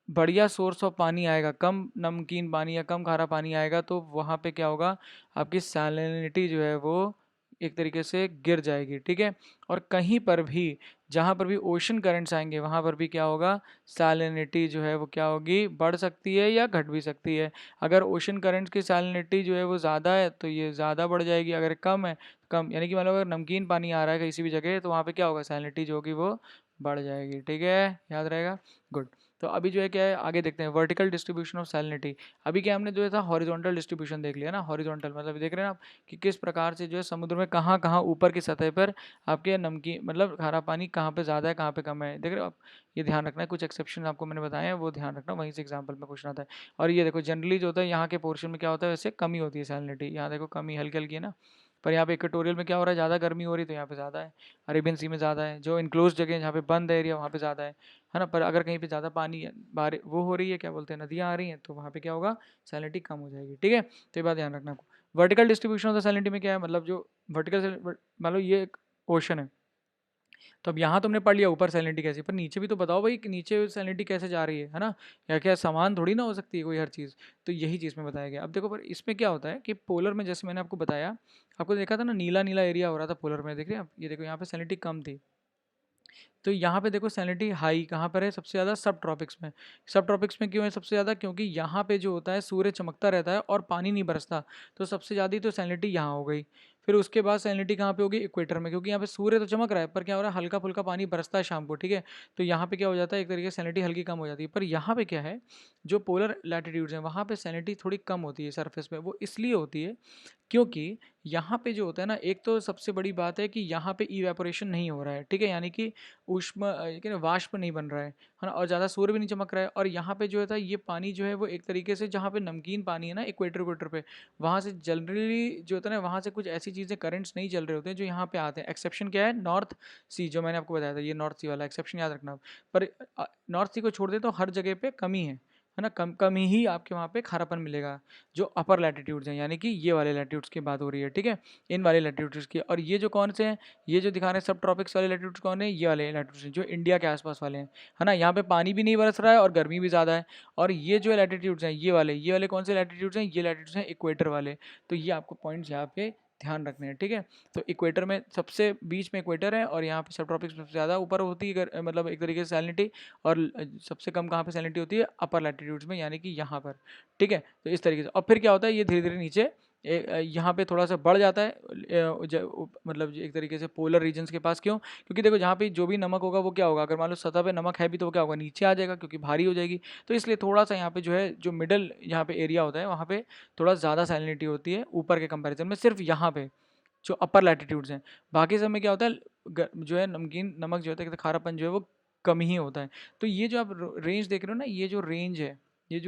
बढ़िया सोर्स ऑफ पानी आएगा, कम नमकीन पानी या कम खारा पानी आएगा, तो वहाँ पे क्या होगा, आपकी सैलिनिटी जो है वो एक तरीके से गिर जाएगी, ठीक है। और कहीं पर भी जहाँ पर भी ओशन करंट्स आएंगे वहाँ पर भी क्या होगा, सैलिनिटी जो है वो क्या होगी, बढ़ सकती है या घट भी सकती है। अगर ओशन करंट्स की सैलिनिटी जो है वो ज़्यादा है तो ये ज़्यादा बढ़ जाएगी, अगर कम है कम, यानी कि मतलब अगर नमकीन पानी आ रहा है किसी भी जगह तो वहाँ पे क्या होगा, सैलिनिटी जो होगी वो बढ़ जाएगी, ठीक है, याद रहेगा, गुड। तो अभी जो है क्या है, आगे देखते हैं वर्टिकल डिस्ट्रीब्यूशन ऑफ सैलिनिटी। अभी क्या हमने जो है था हॉरिजॉन्टल डिस्ट्रीब्यूशन देख लिया ना, हॉरिजॉन्टल मतलब देख रहे हैं ना आप कि किस प्रकार से जो है समुद्र में कहाँ कहाँ ऊपर की सतह पर आपके नमकीन मतलब खारा पानी कहाँ पे ज़्यादा है कहाँ पे कम है, देख रहे हो आप। ये ध्यान रखना है, कुछ एक्सेप्शन आपको मैंने बताए हैं वो ध्यान रखना, वहीं से एग्जाम्पल में क्वेश्चन आता है। और ये देखो जनरली जो होता है यहाँ के पोर्शन में क्या होता है, वैसे कमी होती है सैलिनिटी, यहाँ देखो कमी हल्की हल्की है ना। पर यहाँ पे इक्वेटोरियल में क्या हो रहा है, ज़्यादा गर्मी हो रही है तो यहाँ पे ज़्यादा है। अरेबियन सी में ज़्यादा है, जो इनक्लोज जगह है जहाँ पे बंद एरिया वहाँ पे ज़्यादा है ना। पर अगर कहीं पे ज़्यादा पानी बारिश वो हो रही है, क्या बोलते हैं, नदियाँ आ रही हैं, तो वहाँ पे क्या होगा, सैलिनिटी कम हो जाएगी, ठीक है। तो ये बात ध्यान रखना आपको। Vertical distribution of the salinity में क्या है, मतलब जो वर्टिकल, मान लो ये एक ओशन है, तो अब यहाँ तुमने पढ़ लिया ऊपर सैलिनिटी कैसी, पर नीचे भी तो बताओ भाई कि नीचे सैलिनिटी कैसे जा रही है ना। या क्या समान थोड़ी ना हो सकती है कोई हर चीज़। तो यही चीज़ में बताया गया। अब देखो पर इसमें क्या होता है कि पोलर में जैसे मैंने आपको बताया, आपको देखा था ना नीला नीला एरिया हो रहा था पोलर में, देख रहे हैं आप, ये देखो यहाँ पे सैलिनिटी कम थी। तो यहाँ पे देखो सैलिनिटी हाई कहाँ पर है, सबसे ज़्यादा सब ट्रॉपिक्स में। सब ट्रॉपिक्स में क्यों है सबसे ज़्यादा, क्योंकि यहाँ पे जो होता है सूर्य चमकता रहता है और पानी नहीं बरसता, तो सबसे ज़्यादा तो सैलिनिटी यहाँ हो गई। फिर उसके बाद सैलिनिटी कहाँ पे होगी, इक्वेटर में, क्योंकि यहाँ पे सूर्य तो चमक रहा है पर क्या हो रहा है, हल्का फुल्का पानी बरसता है शाम को, ठीक है। तो यहाँ पे क्या हो जाता है, एक तरीके से सैलिनिटी हल्की कम हो जाती है। पर यहाँ पे क्या है, जो पोलर लैटिट्यूड्स हैं वहाँ पे सैलिनिटी थोड़ी कम होती है सरफेस में, वो इसलिए होती है क्योंकि यहाँ पे जो होता है ना, एक तो सबसे बड़ी बात है कि यहाँ पे इवेपोरेशन नहीं हो रहा है, ठीक है, यानी कि क्या ना, वाष्प नहीं बन रहा है ना, और ज़्यादा सूर्य भी नहीं चमक रहा है। और यहाँ पे जो है ये पानी जो है वो एक तरीके से जहाँ पे नमकीन पानी है ना इक्वेटर इक्वेटर पे, वहाँ से जनरली जो होता है ना, वहाँ से कुछ ऐसी चीज़ें करंट्स नहीं चल रहे होते हैं जो यहाँ पे आते हैं। एक्सेप्शन क्या है, नॉर्थ सी, जो मैंने आपको बताया था, ये नॉर्थ सी वाला एक्सेप्शन याद रखना। पर नॉर्थ सी को छोड़ दे तो हर जगह पे कमी है ना, कम कम ही आपके वहाँ पे खारापन मिलेगा, जो अपर लैटिट्यूड्स हैं, यानी कि ये वाले लैटिट्यूड्स की बात हो रही है, ठीक है, इन वाले लैटिट्यूड्स की। और ये जो कौन से हैं, ये जो दिखा रहे हैं सब ट्रॉपिक्स वाले लैटिट्यूड्स कौन है, ये वाले लैटिट्यूड्स हैं जो इंडिया के आसपास वाले हैं, है ना। यहाँ पे पानी भी नहीं बरस रहा है और गर्मी भी ज़्यादा है। और ये जो लैटिट्यूड्स हैं, ये वाले कौन से लैटिट्यूड्स हैं, ये लैटिट्यूड्स हैं इक्वेटर वाले। तो ये आपको पॉइंट्स यहाँ पे ध्यान रखने हैं, ठीक है। तो इक्वेटर में सबसे बीच में इक्वेटर है, और यहाँ पे सब ट्रॉपिक्स में सबसे ज़्यादा ऊपर होती है मतलब एक तरीके से सैलिनिटी। और सबसे कम कहाँ पे सैलिनिटी होती है, अपर लैटिट्यूड्स में, यानी कि यहाँ पर, ठीक है। तो इस तरीके से, और फिर क्या होता है, ये धीरे धीरे नीचे यहाँ पे थोड़ा सा बढ़ जाता है, मतलब एक तरीके से पोलर रीजन्स के पास। क्यों, क्योंकि देखो जहाँ पे जो भी नमक होगा वो क्या होगा, अगर मान लो सतह पे नमक है भी तो वो क्या होगा, नीचे आ जाएगा क्योंकि भारी हो जाएगी। तो इसलिए थोड़ा सा यहाँ पे जो है, जो मिडल यहाँ पे एरिया होता है वहाँ पे थोड़ा ज़्यादा सैलिनिटी होती है ऊपर के कंपेरिजन में, सिर्फ यहाँ पे जो अपर लैटिट्यूड्स हैं। बाकी सब में क्या होता है, जो है नमकीन नमक जो होता है, खारापन जो है वो कम ही होता है। तो ये जो आप रेंज देख रहे हो ना, ये जो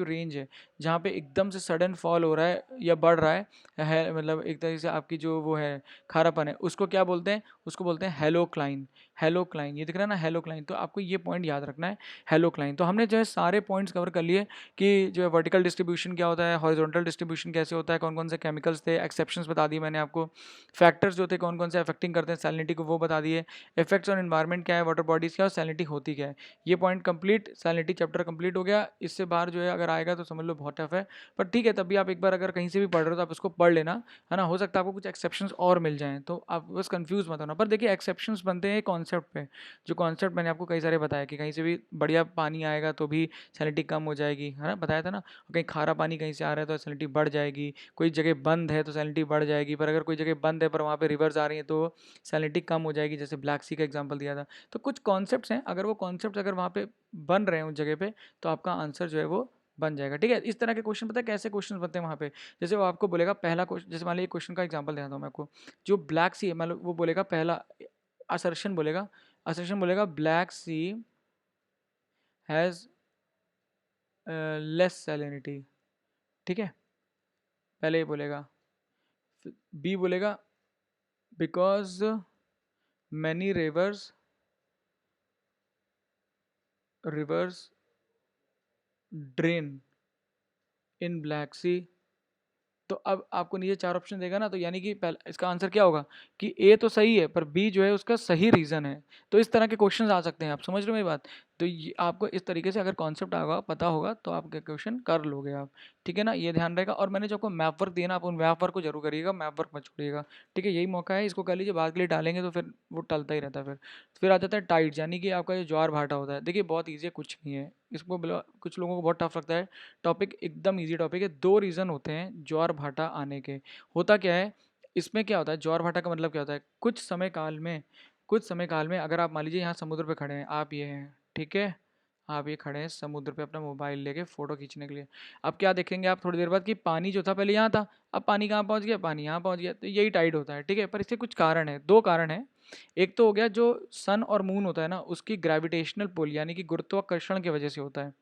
रेंज है जहाँ पे एकदम से सडन फॉल हो रहा है या बढ़ रहा है मतलब एक तरीके से आपकी जो वो है खारापन है, उसको क्या बोलते हैं, उसको बोलते हैं हेलोक्लाइन। हेलोक्लाइन, ये दिख रहा है ना, हेलोक्लाइन। तो आपको ये पॉइंट याद रखना है, हेलोक्लाइन। तो हमने जो है सारे पॉइंट्स कवर कर लिए कि जो है वर्टिकल डिस्ट्रीब्यूशन क्या होता है, हॉरिजॉन्टल डिस्ट्रीब्यूशन कैसे होता है, कौन कौन से केमिकल्स थे, एक्सेप्शंस बता दिए मैंने आपको, फैक्टर्स जो थे कौन कौन से अफेक्टिंग करते हैं सैलिनिटी को वो बता दिए, इफेक्ट्स ऑन एनवायरनमेंट क्या है, वाटर बॉडीज़ क्या, और सैलिनिटी होती क्या है। ये point complete, salinity chapter complete हो गया। इससे बाहर जो है अगर आएगा तो समझ लो बहुत टफ है, पर ठीक है, तब भी आप एक बार अगर कहीं से भी पढ़ रहे हो तो आप इसको पढ़ लेना, है ना। हो सकता है आपको कुछ एक्सेप्शंस और मिल जाएँ, तो आप बस कंफ्यूज मत होना। पर देखिए एक्सेप्शंस बनते हैं कॉन्सेप्ट पे, जो कॉन्सेप्ट मैंने आपको कई सारे बताया कि कहीं से भी बढ़िया पानी आएगा तो भी सैलिनिटी कम हो जाएगी, है ना, बताया था ना। कहीं खारा पानी कहीं से आ रहा है तो सैलिनिटी बढ़ जाएगी, कोई जगह बंद है तो सैलिनिटी बढ़ जाएगी, पर अगर कोई जगह बंद है पर वहाँ पे रिवर्स आ रही है तो सैलिनिटी कम हो जाएगी, जैसे ब्लैक सी का एग्जांपल दिया था। तो कुछ कॉन्सेप्ट्स हैं, अगर वो कॉन्सेप्ट्स अगर वहाँ पे बन रहे हैं उस जगह पे, तो आपका आंसर जो है वो बन जाएगा, ठीक है। इस तरह के क्वेश्चन पता है कैसे क्वेश्चन बनते हैं वहाँ पे, जैसे वो आपको बोलेगा पहला क्वेश्चन, जैसे मान लीजिए क्वेश्चन का एग्जांपल देता हूँ मैं आपको, जो ब्लैक सी है, मतलब वो बोलेगा पहला असर्शन बोलेगा Black Sea has less salinity, ठीक है, पहले ये बोलेगा। बी बोलेगा because many rivers drain in Black Sea. तो अब आपको नीचे 4 ऑप्शन देगा ना, तो यानी कि पहला इसका आंसर क्या होगा कि ए तो सही है पर बी जो है उसका सही रीज़न है। तो इस तरह के क्वेश्चंस आ सकते हैं, आप समझ रहे हो मेरी बात? तो ये आपको इस तरीके से अगर कॉन्सेप्ट आगा पता होगा तो आपके क्वेश्चन कर लोगे आप, ठीक है ना? ये ध्यान रहेगा। और मैंने जो आपको मैप वर्क दिया ना, आप उन मैप वर्क को जरूर करिएगा, मैप वर्क मत छोड़िएगा, ठीक है? यही मौका है, इसको कर लीजिए, बाद के लिए डालेंगे तो फिर वो टलता ही रहता है। फिर आ जाता है टाइड्स, यानी कि आपका जो ज्वार भाटा होता है। देखिए बहुत ईजी है, कुछ नहीं है इसको, कुछ लोगों को बहुत टफ लगता है। टॉपिक एकदम इजी टॉपिक है। 2 रीज़न होते हैं ज्वार भाटा आने के। होता क्या है, इसमें क्या होता है, ज्वार भाटा का मतलब क्या होता है, कुछ समय काल में अगर आप मान लीजिए यहाँ समुद्र पे खड़े हैं, आप ये हैं, ठीक है? आप ये खड़े हैं समुद्र पे अपना मोबाइल लेके फ़ोटो खींचने के लिए। अब क्या देखेंगे आप थोड़ी देर बाद कि पानी जो था पहले यहाँ था, अब पानी कहाँ पहुँच गया, पानी यहाँ पहुँच गया। तो यही टाइड होता है, ठीक है? पर इसके कुछ कारण हैं, 2 कारण हैं। एक तो हो गया जो सन और मून होता है ना, उसकी ग्रेविटेशनल पुल यानी कि गुरुत्वाकर्षण की वजह से होता है,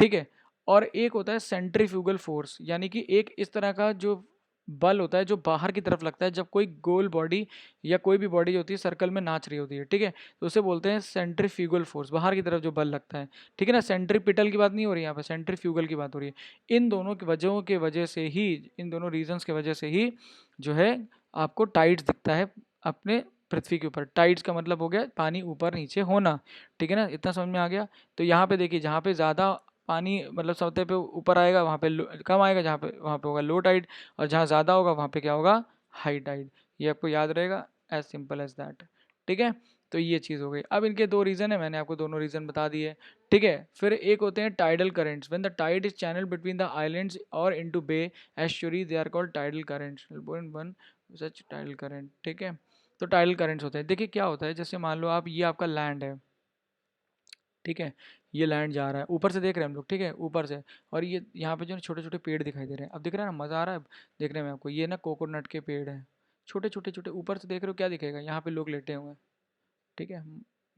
ठीक है? और एक होता है सेंट्रीफ्यूगल फोर्स, यानी कि एक इस तरह का जो बल होता है जो बाहर की तरफ लगता है जब कोई गोल बॉडी या कोई भी बॉडी होती है सर्कल में नाच रही होती है, ठीक है? तो उसे बोलते हैं सेंट्रीफ्यूगल फोर्स, बाहर की तरफ जो बल लगता है, ठीक है ना? सेंट्रीपिटल की बात नहीं हो रही यहाँ पे, सेंट्रीफ्यूगल की बात हो रही है। इन दोनों की वजहों के वजह से ही, इन दोनों रीजंस के वजह से ही जो है आपको टाइड्स दिखता है अपने पृथ्वी के ऊपर। टाइड्स का मतलब हो गया पानी ऊपर नीचे होना, ठीक है ना? इतना समझ में आ गया? तो यहाँ पे देखिए, जहाँ पे ज़्यादा पानी मतलब सतह पे ऊपर आएगा वहाँ पे कम आएगा, जहाँ पे वहाँ पे होगा लो टाइड, और जहाँ ज़्यादा होगा वहाँ पे क्या होगा, हाई टाइड। ये आपको याद रहेगा, एज सिंपल एज दैट, ठीक है? तो ये चीज़ हो गई। अब इनके 2 रीज़न है, मैंने आपको दोनों रीज़न बता दिए, ठीक है? फिर एक होते हैं tidal currents, when the tide is channel between the islands और into bay estuary, they are called tidal currents. One such tidal current, ठीक है? तो टाइडल करेंट्स होते हैं। देखिए क्या होता है, जैसे मान लो आप, ये आपका लैंड है, ठीक है? ये लैंड जा रहा है, ऊपर से देख रहे हैं हम लोग, ठीक है? ऊपर से। और ये यहाँ पे जो छोटे छोटे पेड़ दिखाई दे रहे हैं, अब दिख रहा है ना, मज़ा आ रहा है अब देखने में आपको? ये ना कोकोनट के पेड़ हैं, छोटे छोटे छोटे, ऊपर से देख रहे हो क्या दिखेगा, यहाँ पे लोग लेटे हुए हैं, ठीक है?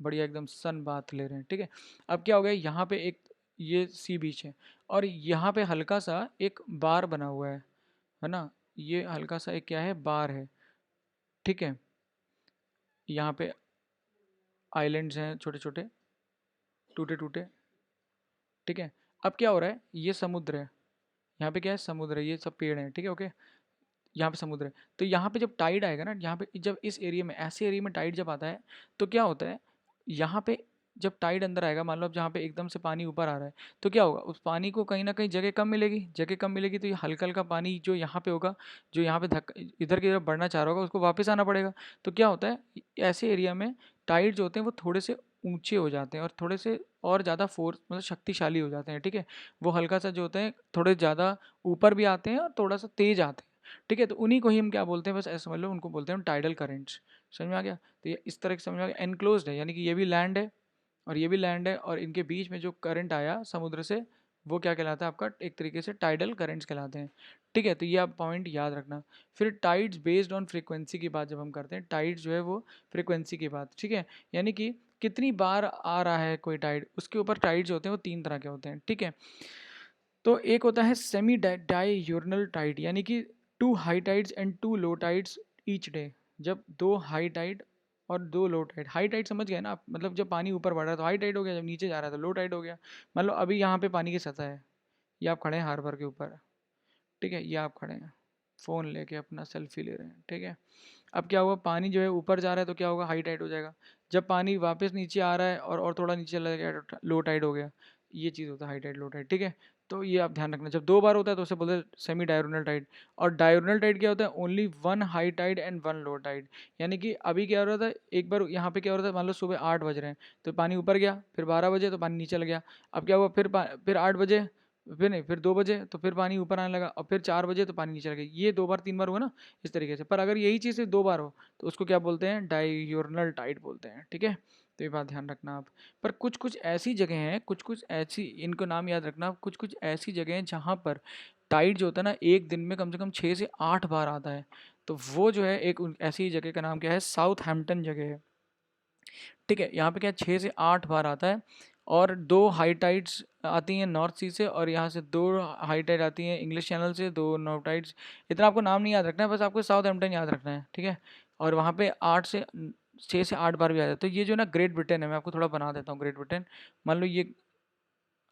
बढ़िया एकदम सन बाथ ले रहे हैं, ठीक है? अब क्या हो गया, यहाँ पे एक ये सी बीच है, और यहाँ पे हल्का सा एक बार बना हुआ है ना? ये हल्का सा एक क्या है, बार है, ठीक है? यहाँ पे आइलैंड्स हैं छोटे छोटे, टूटे टूटे, ठीक है? अब क्या हो रहा है, ये समुद्र है, यहाँ पे क्या है, समुद्र है, ये सब पेड़ हैं, ठीक है? ओके, यहाँ पे समुद्र है। तो यहाँ पे जब टाइड आएगा ना, यहाँ पे जब इस एरिया में, ऐसे एरिया में टाइड जब आता है, तो क्या होता है, यहाँ पे जब टाइड अंदर आएगा, मान लो अब जहाँ पे एकदम से पानी ऊपर आ रहा है, तो क्या होगा, उस पानी को कहीं ना कहीं जगह कम मिलेगी, जगह कम मिलेगी, तो ये हल्का हल्का पानी जो यहाँ पे होगा, जो यहाँ पे धक्का इधर की तरफ बढ़ना चाह रहा होगा, उसको वापस आना पड़ेगा। तो क्या होता है, ऐसे एरिया में टाइड जो होते हैं वो थोड़े से ऊंचे हो जाते हैं, और थोड़े से और ज़्यादा फोर्स मतलब शक्तिशाली हो जाते हैं, ठीक है? वो हल्का सा जो होते हैं थोड़े ज़्यादा ऊपर भी आते हैं और थोड़ा सा तेज आते हैं, ठीक है? तो उन्हीं को ही हम क्या बोलते हैं, बस ऐसे समझ लो, उनको बोलते हैं टाइडल करेंट्स। समझ में आ गया? तो ये इस तरह से समझ में आ गया, एनक्लोज्ड है, यानी कि ये भी लैंड है और ये भी लैंड है, और इनके बीच में जो करंट आया समुद्र से, वो क्या कहलाता है आपका, एक तरीके से टाइडल करेंट्स कहलाते हैं, ठीक है? तो ये आप पॉइंट याद रखना। फिर टाइड्स बेस्ड ऑन फ्रीक्वेंसी की बात जब हम करते हैं, टाइड्स जो है वो फ्रीक्वेंसी की बात, ठीक है? यानी कि कितनी बार आ रहा है कोई टाइड, उसके ऊपर टाइड्स होते हैं, वो 3 तरह के होते हैं, ठीक है? तो एक होता है सेमी डाययूरनल टाइड, यानी कि 2 high tides and 2 low tides each day. जब 2 हाई टाइड और 2 लो टाइड, हाई टाइड समझ गए ना आप, मतलब जब पानी ऊपर बढ़ रहा है तो हाई टाइड हो गया, जब नीचे जा रहा है तो लो टाइड हो गया। मान लो अभी यहाँ पे पानी की सतह है, ये आप खड़े हैं हार्बर के ऊपर, ठीक है? ये आप खड़े हैं फ़ोन लेके अपना सेल्फी ले रहे हैं, ठीक है? अब क्या हुआ, पानी जो है ऊपर जा रहा है तो क्या होगा, हाई टाइड हो जाएगा। जब पानी वापस नीचे आ रहा है और थोड़ा नीचे चला गया तो लो टाइड हो गया। ये चीज़ होता है हाई टाइड लो टाइड, ठीक है? तो ये आप ध्यान रखना, जब 2 बार होता है तो उसे बोलते हैं सेमी डायरोनल टाइड। और डायरोनल टाइड क्या होता है, only 1 high tide and 1 low tide. यानी कि अभी क्या हो रहा था, एक बार यहाँ पे क्या हो रहा था, मान लो सुबह 8 बज रहे हैं तो पानी ऊपर गया, फिर 12 बजे तो पानी नीचे चला गया। अब क्या हुआ, फिर 8 बजे, फिर नहीं, फिर 2 बजे तो फिर पानी ऊपर आने लगा, और फिर 4 बजे तो पानी नीचे चला गया। ये 2 बार 3 बार हुआ ना, इस तरीके से। पर अगर यही चीज़ 2 बार हो तो उसको क्या बोलते हैं, डाययूरनल टाइड बोलते हैं, ठीक है? तो ये बात ध्यान रखना आप। पर कुछ कुछ ऐसी जगह हैं, कुछ कुछ ऐसी, इनको नाम याद रखना, कुछ कुछ ऐसी जगह हैं जहाँ पर टाइड जो होता है ना, एक दिन में कम से कम 6 से 8 बार आता है। तो वो जो है एक ऐसी जगह का नाम क्या है, साउथ हैम्पटन जगह है, ठीक है? यहाँ पे क्या 6 से 8 बार आता है, और 2 हाई टाइड्स आती हैं नॉर्थ सी से, और यहाँ से 2 हाई टाइड आती हैं इंग्लिश चैनल से, 2 नो टाइड्स। इतना आपको नाम नहीं याद रखना है, बस आपको साउथ हैम्पटन याद रखना है, ठीक है? और वहाँ पे 6 से 8 बार भी आ जाता है। तो ये जो ना ग्रेट ब्रिटेन है, मैं आपको थोड़ा बना देता हूँ ग्रेट ब्रिटेन। मान लो ये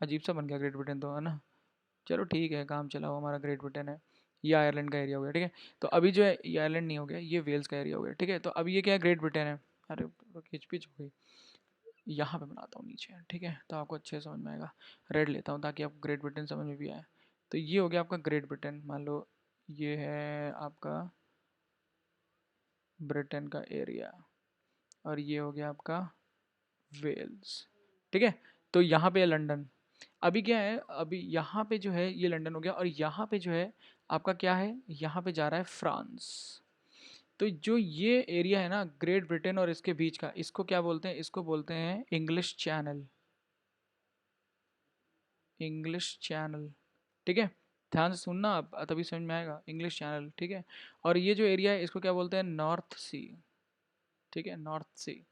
अजीब सा बन गया ग्रेट ब्रिटेन तो, है ना? चलो ठीक है, काम चला हुआ हमारा ग्रेट ब्रिटेन है, ये आयरलैंड का एरिया हो गया, ठीक है। तो अभी जो है ये आयरलैंड नहीं हो गया, ये वेल्स का एरिया हो गया, ठीक है। तो अब ये क्या है, ग्रेट ब्रिटेन है। अरे खिचपिच हो गई, यहाँ पे बनाता हूँ नीचे, ठीक है, तो आपको अच्छे से समझ में आएगा। रेड लेता हूँ ताकि आपको ग्रेट ब्रिटेन समझ में भी आए। तो ये हो गया आपका ग्रेट ब्रिटेन, मान लो ये है आपका ब्रिटेन का एरिया, और ये हो गया आपका वेल्स, ठीक है। तो यहाँ पे है लंदन। अभी क्या है, अभी यहाँ पे जो है ये लंदन हो गया, और यहाँ पे जो है आपका क्या है, यहाँ पे जा रहा है फ्रांस। तो जो ये एरिया है ना ग्रेट ब्रिटेन और इसके बीच का, इसको क्या बोलते हैं, इसको बोलते हैं इंग्लिश चैनल। इंग्लिश चैनल, ठीक है। ध्यान से सुनना आप, तभी समझ में आएगा, इंग्लिश चैनल, ठीक है। और ये जो एरिया है इसको क्या बोलते हैं, नॉर्थ सी, ठीक है, नॉर्थ सी।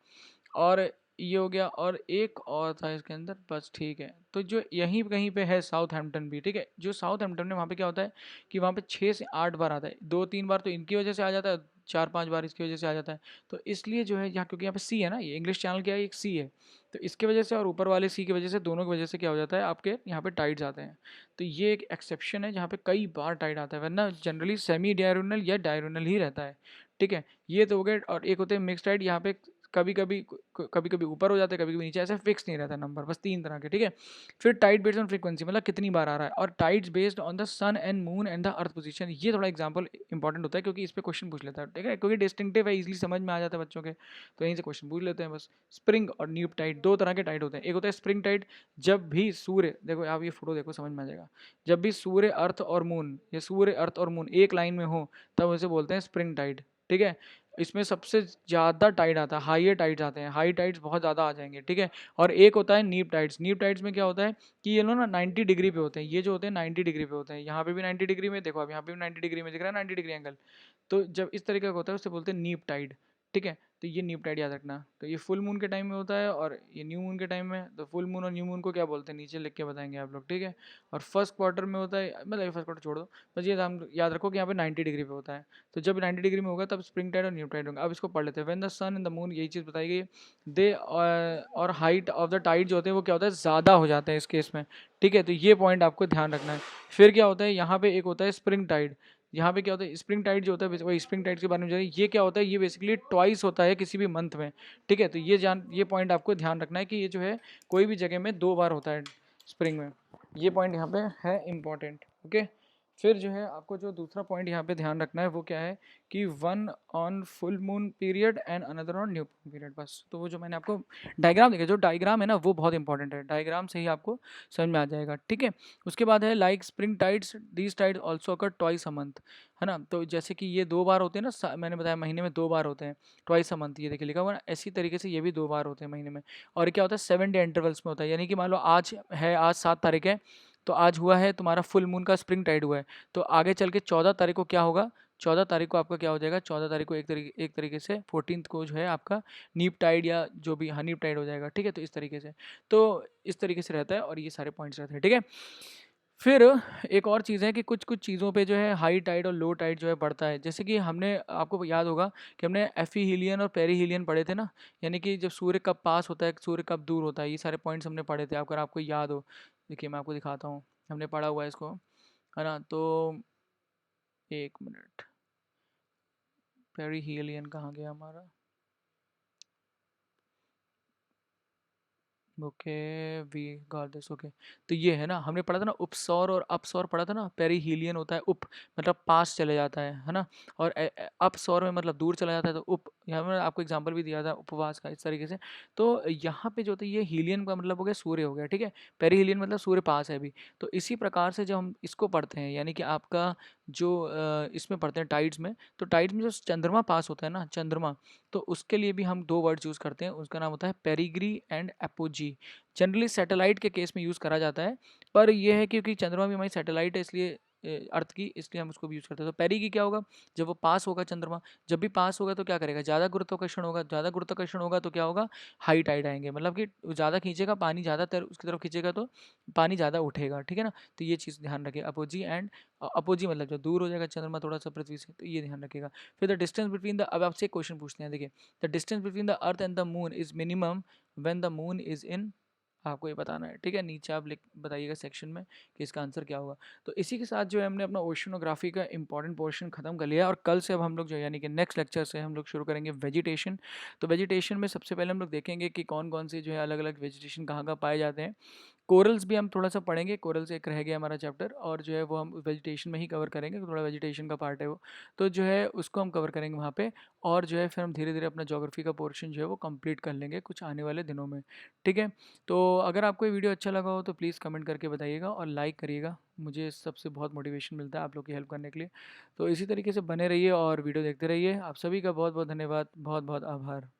और ये हो गया, और एक और था इसके अंदर, बस ठीक है। तो जो यहीं पे कहीं पे है साउथ हैम्पटन भी, ठीक है। जो साउथ हैम्पटन है वहाँ पे क्या होता है कि वहाँ पे 6 से 8 बार आता है, 2-3 बार तो इनकी वजह से आ जाता है, 4-5 बार इसकी वजह से आ जाता है। तो इसलिए जो है यहाँ, क्योंकि यहाँ पे सी है ना, ये इंग्लिश चैनल क्या है, एक सी है, तो इसके वजह से और ऊपर वाले सी की वजह से, दोनों की वजह से क्या हो जाता है, आपके यहाँ पे टाइड्स आते हैं। तो ये एक एक्सेप्शन है जहाँ पे कई बार टाइड आता है, वरना जनरली सेमी डायरोनल या डायरोनल ही रहता है, ठीक है। ये तो हो गए। और एक होते हैं मिक्स टाइड, यहाँ पे कभी कभी कभी कभी ऊपर हो जाता है, कभी कभी नीचे, ऐसे फिक्स नहीं रहता नंबर, बस 3 तरह के, ठीक है। फिर टाइड बेस्ड ऑन फ्रीक्वेंसी, मतलब कितनी बार आ रहा है, और tides based on the sun and moon and the earth position. ये थोड़ा एग्जांपल इंपॉर्टेंट होता है क्योंकि इस पे क्वेश्चन पूछ लेता है, ठीक है, क्योंकि डिस्टिंक्टिव है, इजीली समझ में आ जाता है बच्चों के, तो यहीं से क्वेश्चन पूछ लेते हैं बस। स्प्रिंग और न्यूब टाइड, 2 तरह के टाइड होते हैं। एक होता है स्प्रिंग टाइड, जब भी सूर्य, देखो आप ये फोटो देखो समझ में आ जाएगा, जब भी सूर्य अर्थ और मून, ये सूर्य अर्थ और मून एक लाइन में हो, तब उसे बोलते हैं स्प्रिंग टाइड, ठीक है। इसमें सबसे ज़्यादा टाइड आता है, हाई टाइड्स आते हैं, हाई टाइड्स बहुत ज़्यादा आ जाएंगे, ठीक है। और एक होता है नीप टाइड्स। नीप टाइड्स में क्या होता है कि ये लोग ना 90 डिग्री पे होते हैं, ये जो होते हैं 90 डिग्री पे होते हैं, यहाँ पे भी 90 डिग्री में, देखो अब यहाँ पे भी 90 डिग्री में दिख रहा है, 90 डिग्री एंगल। तो जब इस तरीके का होता है उसे बोलते हैं नीप टाइड, ठीक है। तो ये नीप टाइड याद रखना। तो ये फुल मून के टाइम में होता है और ये न्यू मून के टाइम में। तो फुल मून और न्यू मून को क्या बोलते हैं नीचे लिख के बताएंगे आप लोग, ठीक है। और फर्स्ट क्वार्टर में होता है, मतलब फर्स्ट क्वार्टर छोड़ दो, बस ये याद रखो कि यहाँ पे 90 डिग्री पे होता है। तो जब 90 डिग्री में होगा तब स्प्रिंग टाइड और न्यू टाइड होगा। अब इसको पढ़ लेते हैं। When the sun and the moon, यही चीज़ बताई गई, दे और हाइट ऑफ द टाइड जो होते हैं वो क्या होता है, ज़्यादा हो जाते हैं इस केस में, ठीक है। तो ये पॉइंट आपको ध्यान रखना है। फिर क्या होता है यहाँ पे, एक होता है स्प्रिंग टाइड। यहाँ पे क्या होता है, स्प्रिंग टाइड जो होता है, वही स्प्रिंग टाइड के बारे में जानिए। ये क्या होता है, ये बेसिकली ट्वाइस होता है किसी भी मंथ में, ठीक है। तो ये पॉइंट आपको ध्यान रखना है कि ये जो है कोई भी जगह में 2 बार होता है स्प्रिंग में। ये पॉइंट यहाँ पे है इम्पॉर्टेंट, ओके। फिर जो है आपको जो दूसरा पॉइंट यहाँ पे ध्यान रखना है वो क्या है कि one on full moon period and another on new moon period, बस। तो वो जो मैंने आपको डायग्राम देखा, जो डायग्राम है ना वो बहुत इंपॉर्टेंट है, डायग्राम से ही आपको समझ में आ जाएगा, ठीक है। उसके बाद है like spring tides, these tides also occur twice a month, है ना। तो जैसे कि ये 2 बार होते हैं ना, मैंने बताया महीने में 2 बार होते हैं, ट्वाइस अ मंथ, ये देखिए लिखा हुआ ना, इसी तरीके से ये भी 2 बार होते हैं महीने में। और क्या होता है 7 डे इंटरवल्स में होता है, यानी कि मान लो आज है, आज 7 तारीख है, तो आज हुआ है तुम्हारा फुल मून का स्प्रिंग टाइड हुआ है, तो आगे चल के 14 तारीख को क्या होगा, 14 तारीख को आपका क्या हो जाएगा, 14 तारीख को एक तरीके से 14th को जो है आपका नीप टाइड या जो भी, हाँ नीप टाइड हो जाएगा, ठीक है। तो इस तरीके से, तो इस तरीके से रहता है और ये सारे पॉइंट्स रहते हैं, ठीक है। फिर एक और चीज़ है कि कुछ कुछ चीज़ों पे जो है हाई टाइड और लो टाइड जो है बढ़ता है। जैसे कि हमने, आपको याद होगा कि हमने एफीहीलियन और पेरीहीलियन पढ़े थे ना, यानी कि जब सूर्य कब पास होता है, सूर्य कब दूर होता है, ये सारे पॉइंट्स हमने पढ़े थे, अगर आपको याद हो। देखिए मैं आपको दिखाता हूँ, हमने पढ़ा हुआ है इसको, है ना। तो 1 मिनट, पेरीहीलियन कहाँ गया हमारा, okay, we got this, okay. तो ये है ना, हमने पढ़ा था ना उपसौर और अपसौर पढ़ा था ना। पेरीहीलियन होता है उप, मतलब पास चले जाता है ना। और अपसौर में मतलब दूर चला जाता है, तो उप, यहाँ मैंने आपको एग्जांपल भी दिया था उपवास का, इस तरीके से। तो यहाँ पे जो होता है, ये हीलियन का मतलब हो गया सूर्य हो गया, ठीक है। पेरीहीलियन मतलब सूर्य पास है अभी। तो इसी प्रकार से जब हम इसको पढ़ते हैं, यानी कि आपका जो इसमें पढ़ते हैं टाइड्स में, तो टाइड्स में जो चंद्रमा पास होता है ना, चंद्रमा, तो उसके लिए भी हम 2 वर्ड यूज़ करते हैं, उसका नाम होता है पेरीग्री एंड एपोजी। जनरली सैटेलाइट के केस में यूज़ करा जाता है, पर यह है क्योंकि चंद्रमा भी हमारी सैटेलाइट है, इसलिए अर्थ की, इसलिए हम उसको भी यूज़ करते हैं। तो पेरीगी क्या होगा, जब वो पास होगा चंद्रमा, जब भी पास होगा तो क्या करेगा, ज़्यादा गुरुत्वाकर्षण होगा, ज़्यादा गुरुत्वाकर्षण होगा तो क्या होगा, हाई टाइड आएंगे, मतलब कि ज़्यादा खींचेगा पानी, ज़्यादातर उसकी तरफ खींचेगा तो पानी ज़्यादा उठेगा, ठीक है ना। तो ये चीज़ ध्यान रखिए, अपोजी एंड अपोजी मतलब जब दूर हो जाएगा चंद्रमा थोड़ा सा पृथ्वी से, तो ये ध्यान रखिएगा। फिर द डिस्टेंस बिटवीन द, अब आपसे क्वेश्चन पूछते हैं, देखिए, the distance between the earth and the moon is minimum when the moon is in आपको ये बताना है, ठीक है? नीचे आप लिख बताइएगा सेक्शन में कि इसका आंसर क्या होगा। तो इसी के साथ जो है हमने अपना ओशिनोग्राफी का इंपॉर्टेंट पोर्शन खत्म कर लिया, और कल से अब हम लोग जो है यानी कि नेक्स्ट लेक्चर से हम लोग शुरू करेंगे वेजिटेशन। तो वेजिटेशन में सबसे पहले हम लोग देखेंगे कि कौन-कौन सी जो है अलग-अलग वेजिटेशन कहाँ-कहाँ पाए जाते हैं। कोरल्स भी हम थोड़ा-सा पढ़ेंगे, कोरल्स एक रह गया हमारा चैप्टर, और जो है वो हम वेजिटेशन में ही कवर करेंगे, थोड़ा वेजिटेशन का पार्ट है वो। तो जो है उसको हम कवर करेंगे वहाँ पे, और जो है फिर हम धीरे-धीरे अपना ज्योग्राफी का पोर्शन जो है वो कंप्लीट कर लेंगे कुछ आने वाले दिनों में, ठीक है? तो अगर आपको ये वीडियो अच्छा लगा हो तो प्लीज़ कमेंट करके बताइएगा और लाइक करिएगा। मुझे इस सबसे बहुत मोटिवेशन मिलता है आप लोग की हेल्प करने के लिए। तो इसी तरीके से बने रहिए और वीडियो देखते रहिए। आप सभी का बहुत-बहुत धन्यवाद, बहुत-बहुत आभार।